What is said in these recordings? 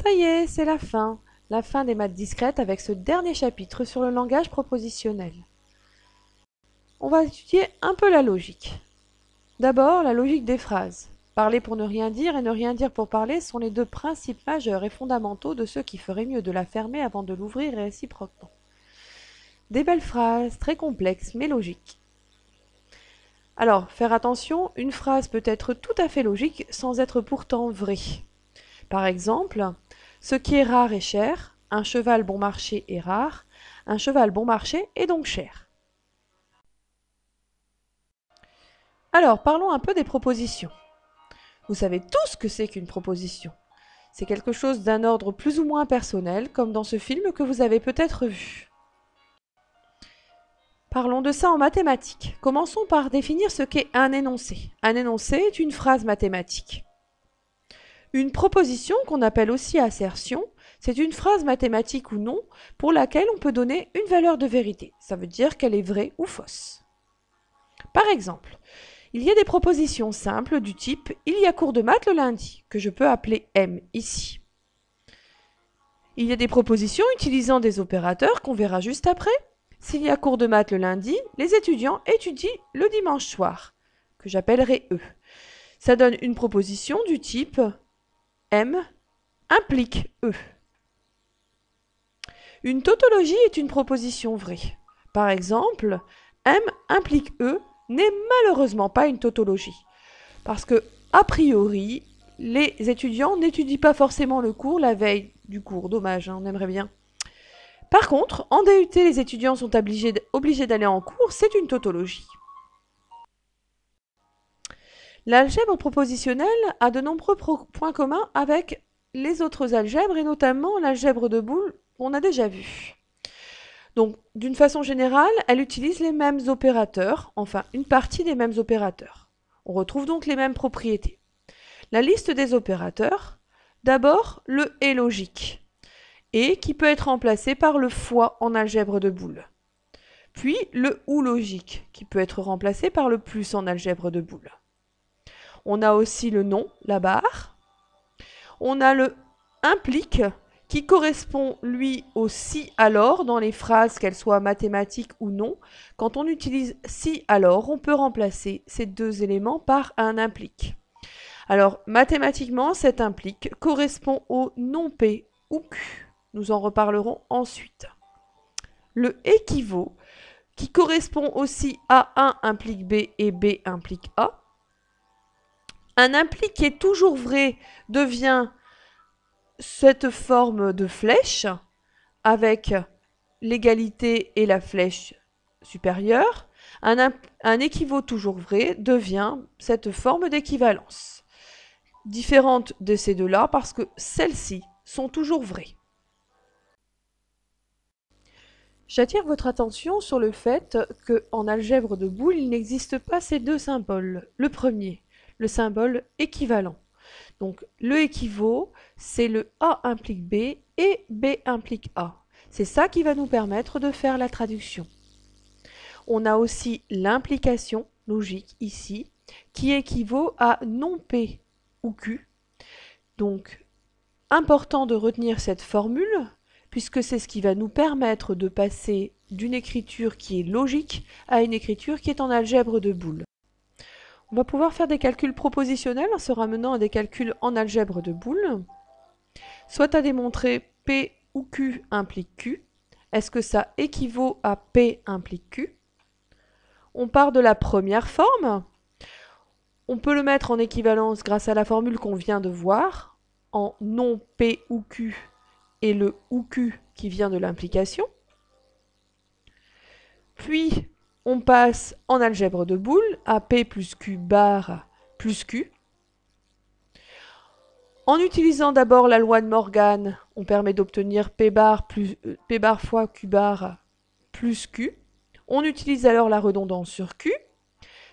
Ça y est, c'est la fin. La fin des maths discrètes avec ce dernier chapitre sur le langage propositionnel. On va étudier un peu la logique. D'abord, la logique des phrases. Parler pour ne rien dire et ne rien dire pour parler sont les deux principes majeurs et fondamentaux de ceux qui feraient mieux de la fermer avant de l'ouvrir et réciproquement. Des belles phrases, très complexes mais logiques. Alors, faire attention, une phrase peut être tout à fait logique sans être pourtant vraie. Par exemple, ce qui est rare est cher, un cheval bon marché est rare, un cheval bon marché est donc cher. Alors, parlons un peu des propositions. Vous savez tous ce que c'est qu'une proposition. C'est quelque chose d'un ordre plus ou moins personnel, comme dans ce film que vous avez peut-être vu. Parlons de ça en mathématiques. Commençons par définir ce qu'est un énoncé. Un énoncé est une phrase mathématique. Une proposition, qu'on appelle aussi assertion, c'est une phrase mathématique ou non pour laquelle on peut donner une valeur de vérité. Ça veut dire qu'elle est vraie ou fausse. Par exemple, il y a des propositions simples du type « il y a cours de maths le lundi » que je peux appeler M ici. Il y a des propositions utilisant des opérateurs qu'on verra juste après. S'il y a cours de maths le lundi, les étudiants étudient le dimanche soir, que j'appellerai E. Ça donne une proposition du type M implique E. Une tautologie est une proposition vraie. Par exemple, M implique E n'est malheureusement pas une tautologie. Parce que, a priori, les étudiants n'étudient pas forcément le cours la veille du cours. Dommage, hein, on aimerait bien. Par contre, en DUT, les étudiants sont obligés d'aller en cours, c'est une tautologie. L'algèbre propositionnelle a de nombreux points communs avec les autres algèbres et notamment l'algèbre de Boole qu'on a déjà vu. Donc, d'une façon générale, elle utilise les mêmes opérateurs, enfin une partie des mêmes opérateurs. On retrouve donc les mêmes propriétés. La liste des opérateurs, d'abord le et logique, et qui peut être remplacé par le fois en algèbre de Boole. Puis le ou logique, qui peut être remplacé par le plus en algèbre de Boole. On a aussi le non, la barre. On a le implique, qui correspond, lui, au si alors, dans les phrases, qu'elles soient mathématiques ou non. Quand on utilise si alors, on peut remplacer ces deux éléments par un implique. Alors, mathématiquement, cet implique correspond au non P ou Q. Nous en reparlerons ensuite. Le équivaut, qui correspond aussi à A implique B et B implique A. Un implique qui est toujours vrai devient cette forme de flèche avec l'égalité et la flèche supérieure. Un équivaut toujours vrai devient cette forme d'équivalence. Différente de ces deux-là parce que celles-ci sont toujours vraies. J'attire votre attention sur le fait qu'en algèbre de Boole, il n'existe pas ces deux symboles. Le premier, le symbole équivalent. Donc le équivaut, c'est le A implique B et B implique A. C'est ça qui va nous permettre de faire la traduction. On a aussi l'implication logique ici, qui équivaut à non P ou Q. Donc, important de retenir cette formule, puisque c'est ce qui va nous permettre de passer d'une écriture qui est logique à une écriture qui est en algèbre de Boole. On va pouvoir faire des calculs propositionnels en se ramenant à des calculs en algèbre de Boole. Soit à démontrer P ou Q implique Q. Est-ce que ça équivaut à P implique Q? On part de la première forme. On peut le mettre en équivalence grâce à la formule qu'on vient de voir, en non P ou Q et le ou Q qui vient de l'implication. Puis, on passe en algèbre de Boole à P plus Q bar plus Q. En utilisant d'abord la loi de Morgan, on permet d'obtenir P bar fois Q bar plus Q. On utilise alors la redondance sur Q.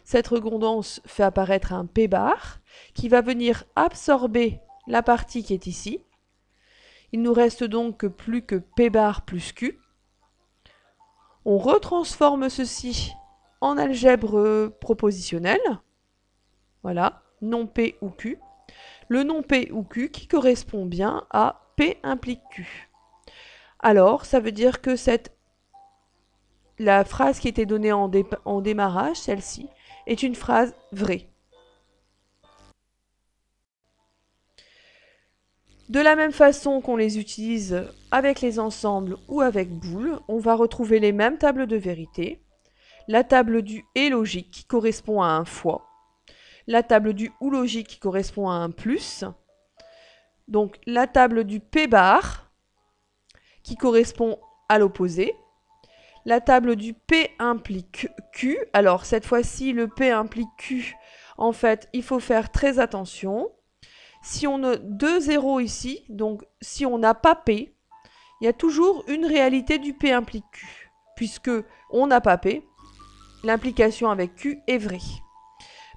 Cette redondance fait apparaître un P bar qui va venir absorber la partie qui est ici. Il nous reste donc plus que P bar plus Q. On retransforme ceci en algèbre propositionnelle. Voilà, non P ou Q. Le non P ou Q qui correspond bien à P implique Q. Alors, ça veut dire que la phrase qui était donnée en démarrage, celle-ci, est une phrase vraie. De la même façon qu'on les utilise avec les ensembles ou avec bool, on va retrouver les mêmes tables de vérité. La table du et logique qui correspond à un fois. La table du ou logique qui correspond à un plus. Donc la table du P bar qui correspond à l'opposé. La table du P implique Q. Alors cette fois-ci, le P implique Q. En fait, il faut faire très attention. Si on a 2 zéros ici, donc si on n'a pas P, il y a toujours une réalité du P implique Q. Puisque on n'a pas P, l'implication avec Q est vraie.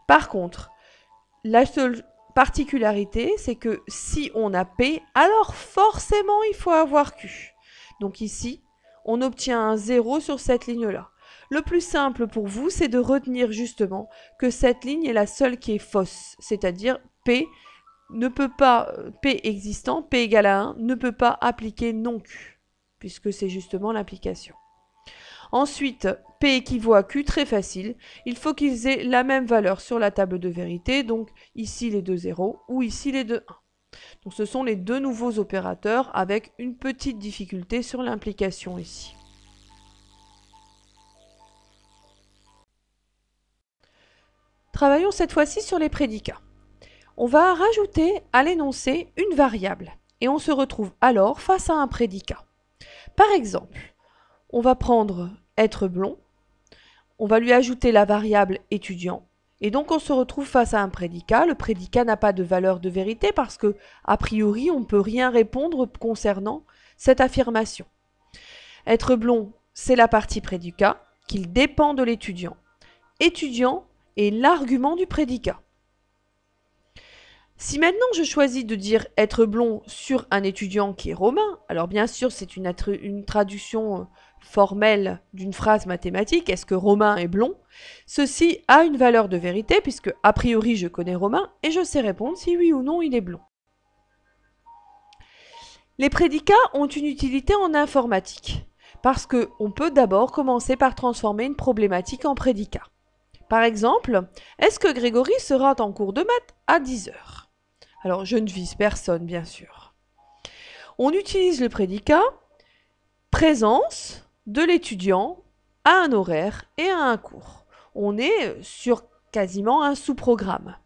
Par contre, la seule particularité, c'est que si on a P, alors forcément il faut avoir Q. Donc ici, on obtient un 0 sur cette ligne-là. Le plus simple pour vous, c'est de retenir justement que cette ligne est la seule qui est fausse, c'est-à-dire P ne peut pas, P existant, P égale à 1, ne peut pas appliquer non Q, puisque c'est justement l'application. Ensuite, P équivaut à Q, très facile. Il faut qu'ils aient la même valeur sur la table de vérité, donc ici les deux 0 ou ici les deux 1. Donc ce sont les deux nouveaux opérateurs avec une petite difficulté sur l'implication ici. Travaillons cette fois-ci sur les prédicats. On va rajouter à l'énoncé une variable et on se retrouve alors face à un prédicat. Par exemple, on va prendre être blond, on va lui ajouter la variable étudiant et donc on se retrouve face à un prédicat. Le prédicat n'a pas de valeur de vérité parce que, a priori, on ne peut rien répondre concernant cette affirmation. Être blond, c'est la partie prédicat, qu'il dépend de l'étudiant. Étudiant est l'argument du prédicat. Si maintenant je choisis de dire être blond sur un étudiant qui est romain, alors bien sûr c'est une traduction formelle d'une phrase mathématique, est-ce que Romain est blond? Ceci a une valeur de vérité puisque a priori je connais Romain et je sais répondre si oui ou non il est blond. Les prédicats ont une utilité en informatique parce qu'on peut d'abord commencer par transformer une problématique en prédicat. Par exemple, est-ce que Grégory sera en cours de maths à 10 h? Alors, je ne vise personne, bien sûr. On utilise le prédicat présence de l'étudiant à un horaire et à un cours. On est sur quasiment un sous-programme.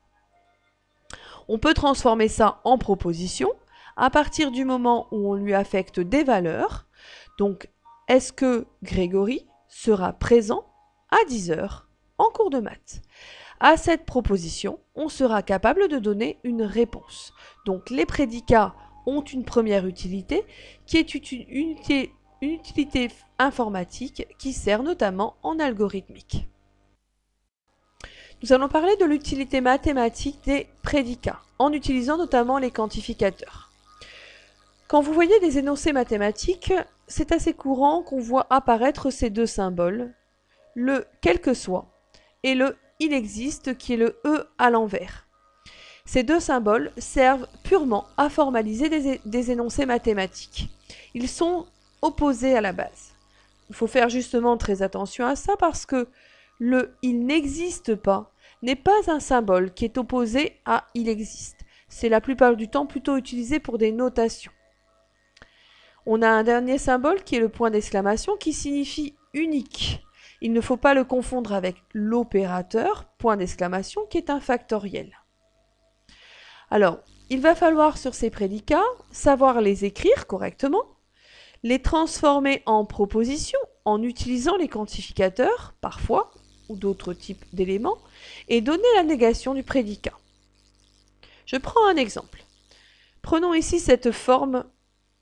On peut transformer ça en proposition à partir du moment où on lui affecte des valeurs. Donc, est-ce que Grégory sera présent à 10 h en cours de maths? À cette proposition, on sera capable de donner une réponse. Donc les prédicats ont une première utilité qui est une utilité informatique qui sert notamment en algorithmique. Nous allons parler de l'utilité mathématique des prédicats, en utilisant notamment les quantificateurs. Quand vous voyez des énoncés mathématiques, c'est assez courant qu'on voit apparaître ces deux symboles, le « quel que soit » et le « il existe » qui est le « e » à l'envers. Ces deux symboles servent purement à formaliser des énoncés mathématiques. Ils sont opposés à la base. Il faut faire justement très attention à ça parce que le « il n'existe pas » n'est pas un symbole qui est opposé à « il existe ». C'est la plupart du temps plutôt utilisé pour des notations. On a un dernier symbole qui est le point d'exclamation qui signifie « unique ». Il ne faut pas le confondre avec l'opérateur, point d'exclamation, qui est un factoriel. Alors, il va falloir sur ces prédicats savoir les écrire correctement, les transformer en propositions en utilisant les quantificateurs, parfois, ou d'autres types d'éléments, et donner la négation du prédicat. Je prends un exemple. Prenons ici cette forme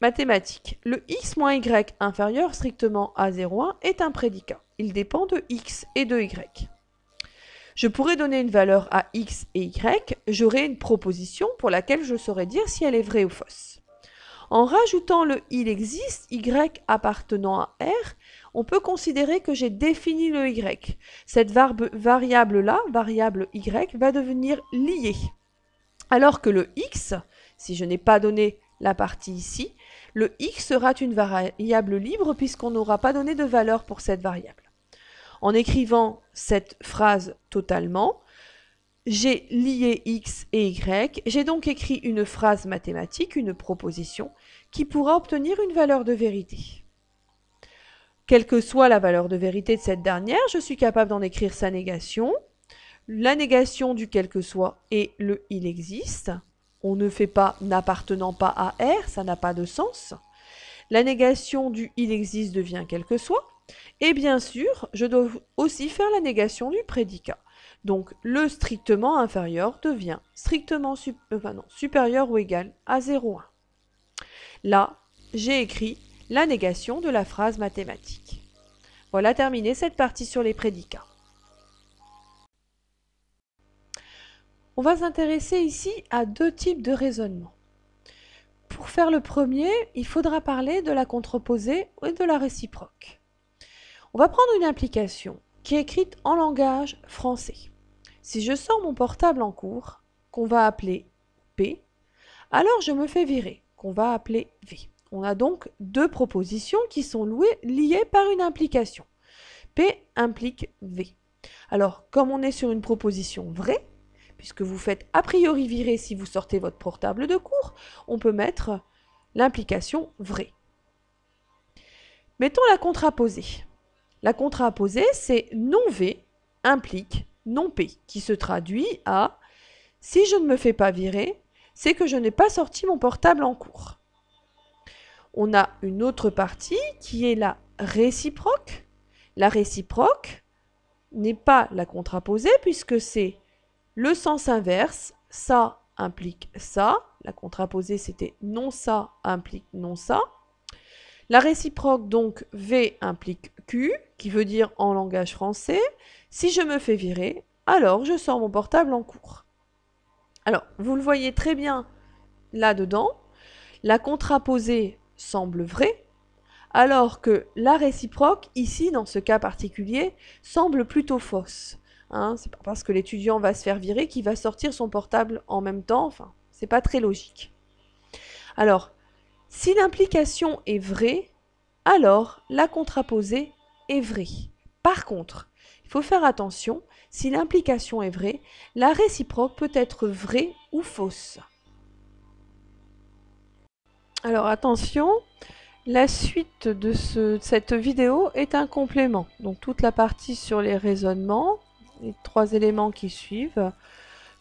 mathématique. Le x moins y inférieur strictement à 0,1 est un prédicat. Il dépend de x et de y. Je pourrais donner une valeur à x et y, j'aurai une proposition pour laquelle je saurais dire si elle est vraie ou fausse. En rajoutant le « il existe » y appartenant à R, on peut considérer que j'ai défini le y. Cette variable-là, variable y, va devenir liée. Alors que le x, si je n'ai pas donné la partie ici, le x sera une variable libre puisqu'on n'aura pas donné de valeur pour cette variable. En écrivant cette phrase totalement, j'ai lié x et y, j'ai donc écrit une phrase mathématique, une proposition, qui pourra obtenir une valeur de vérité. Quelle que soit la valeur de vérité de cette dernière, je suis capable d'en écrire sa négation, la négation du quel que soit et le il existe. On ne fait pas n'appartenant pas à R, ça n'a pas de sens. La négation du il existe devient quel que soit. Et bien sûr, je dois aussi faire la négation du prédicat. Donc le strictement inférieur devient strictement supérieur ou égal à 0,1. Là, j'ai écrit la négation de la phrase mathématique. Voilà terminé cette partie sur les prédicats. On va s'intéresser ici à deux types de raisonnement. Pour faire le premier, il faudra parler de la contreposée et de la réciproque. On va prendre une application qui est écrite en langage français. Si je sors mon portable en cours, qu'on va appeler P, alors je me fais virer, qu'on va appeler V. On a donc deux propositions qui sont liées par une implication. P implique V. Alors, comme on est sur une proposition vraie, puisque vous faites a priori virer si vous sortez votre portable de cours, on peut mettre l'implication vraie. Mettons la contraposée. La contraposée, c'est non V implique non P, qui se traduit à « si je ne me fais pas virer, c'est que je n'ai pas sorti mon portable en cours ». On a une autre partie qui est la réciproque. La réciproque n'est pas la contraposée puisque c'est le sens inverse, ça implique ça. La contraposée, c'était non ça implique non ça. La réciproque, donc, V implique Q, qui veut dire en langage français, si je me fais virer, alors je sors mon portable en cours. Alors, vous le voyez très bien là-dedans, la contraposée semble vraie, alors que la réciproque, ici, dans ce cas particulier, semble plutôt fausse. C'est pas parce que l'étudiant va se faire virer qu'il va sortir son portable en même temps, enfin, c'est pas très logique. Alors, si l'implication est vraie, alors la contraposée est vraie. Par contre, il faut faire attention, si l'implication est vraie, la réciproque peut être vraie ou fausse. Alors attention, la suite de cette vidéo est un complément. Donc toute la partie sur les raisonnements, les 3 éléments qui suivent,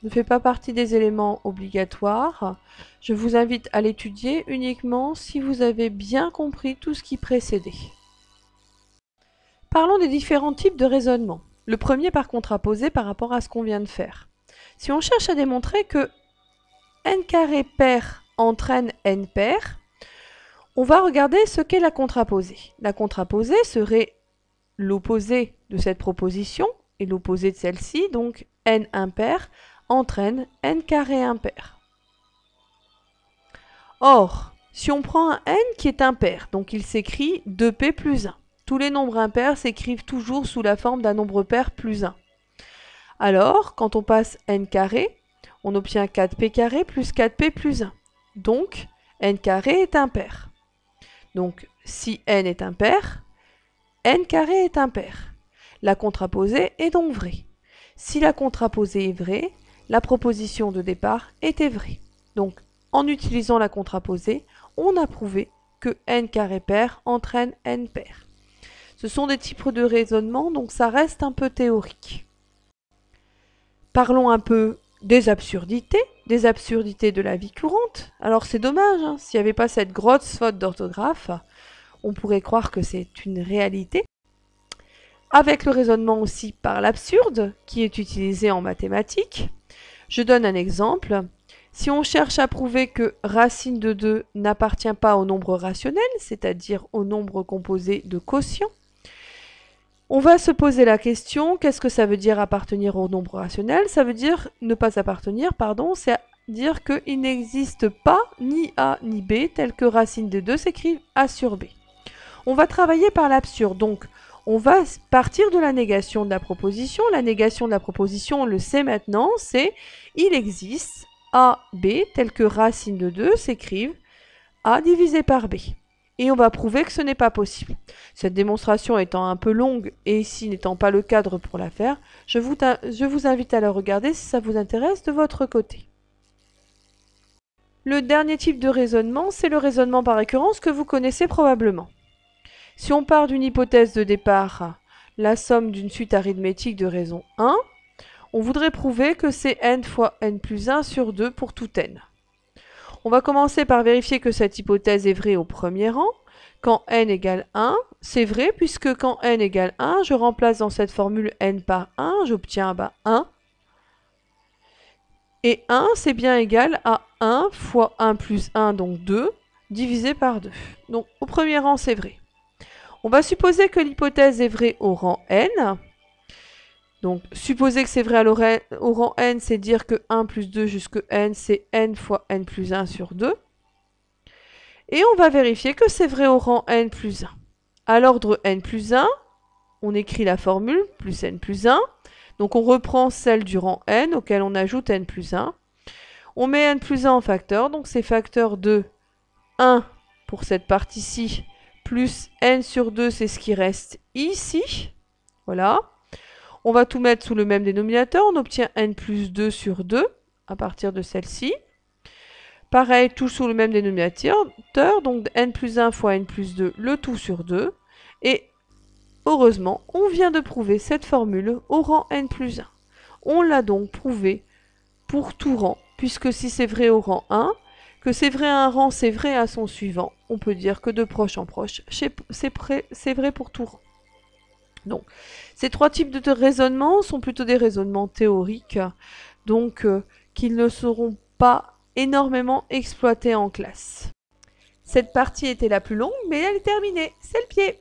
ne fait pas partie des éléments obligatoires. Je vous invite à l'étudier uniquement si vous avez bien compris tout ce qui précédait. Parlons des différents types de raisonnement. Le premier par contraposé par rapport à ce qu'on vient de faire. Si on cherche à démontrer que n carré pair entraîne n pair, on va regarder ce qu'est la contraposée. La contraposée serait l'opposé de cette proposition et l'opposé de celle-ci, donc n impair entraîne n carré impair. Or, si on prend un n qui est impair, donc il s'écrit 2p plus 1. Tous les nombres impairs s'écrivent toujours sous la forme d'un nombre pair plus 1. Alors, quand on passe n carré, on obtient 4p carré plus 4p plus 1. Donc, n carré est impair. Donc, si n est impair, n carré est impair. La contraposée est donc vraie. Si la contraposée est vraie, la proposition de départ était vraie. Donc, en utilisant la contraposée, on a prouvé que n carré pair entraîne n pair. Ce sont des types de raisonnement, donc ça reste un peu théorique. Parlons un peu des absurdités de la vie courante. Alors c'est dommage, s'il n'y avait pas cette grosse faute d'orthographe, on pourrait croire que c'est une réalité. Avec le raisonnement aussi par l'absurde, qui est utilisé en mathématiques. Je donne un exemple. Si on cherche à prouver que racine de 2 n'appartient pas au nombre rationnel, c'est-à-dire au nombre composé de quotients, on va se poser la question, qu'est-ce que ça veut dire appartenir au nombre rationnel? Ça veut dire ne pas appartenir, pardon, c'est dire qu'il n'existe pas ni A ni B, tel que racine de 2 s'écrit A sur B. On va travailler par l'absurde, donc on va partir de la négation de la proposition. La négation de la proposition, on le sait maintenant, c'est il existe A, B, tel que racine de 2 s'écrivent A divisé par B. Et on va prouver que ce n'est pas possible. Cette démonstration étant un peu longue et ici n'étant pas le cadre pour la faire, je vous invite à la regarder si ça vous intéresse de votre côté. Le dernier type de raisonnement, c'est le raisonnement par récurrence que vous connaissez probablement. Si on part d'une hypothèse de départ, la somme d'une suite arithmétique de raison 1, on voudrait prouver que c'est n fois n plus 1 sur 2 pour tout n. On va commencer par vérifier que cette hypothèse est vraie au premier rang. Quand n égale 1, c'est vrai puisque quand n égale 1, je remplace dans cette formule n par 1, j'obtiens 1. Et 1, c'est bien égal à 1 fois 1 plus 1, donc 2, divisé par 2. Donc au premier rang, c'est vrai. On va supposer que l'hypothèse est vraie au rang n. Donc, supposer que c'est vrai au rang n, c'est dire que 1 plus 2 jusque n, c'est n fois n plus 1 sur 2. Et on va vérifier que c'est vrai au rang n plus 1. À l'ordre n plus 1, on écrit la formule plus n plus 1. Donc on reprend celle du rang n auquel on ajoute n plus 1. On met n plus 1 en facteur, donc c'est facteur de 1 pour cette partie-ci, plus n sur 2, c'est ce qui reste ici. Voilà. On va tout mettre sous le même dénominateur, on obtient n plus 2 sur 2 à partir de celle-ci. Pareil, tout sous le même dénominateur, donc n plus 1 fois n plus 2, le tout sur 2. Et heureusement, on vient de prouver cette formule au rang n plus 1. On l'a donc prouvé pour tout rang, puisque si c'est vrai au rang 1, que c'est vrai à un rang, c'est vrai à son suivant, on peut dire que de proche en proche, c'est vrai pour tout rang. Donc, ces trois types de raisonnements sont plutôt des raisonnements théoriques, donc qu'ils ne seront pas énormément exploités en classe. Cette partie était la plus longue, mais elle est terminée, c'est le pied.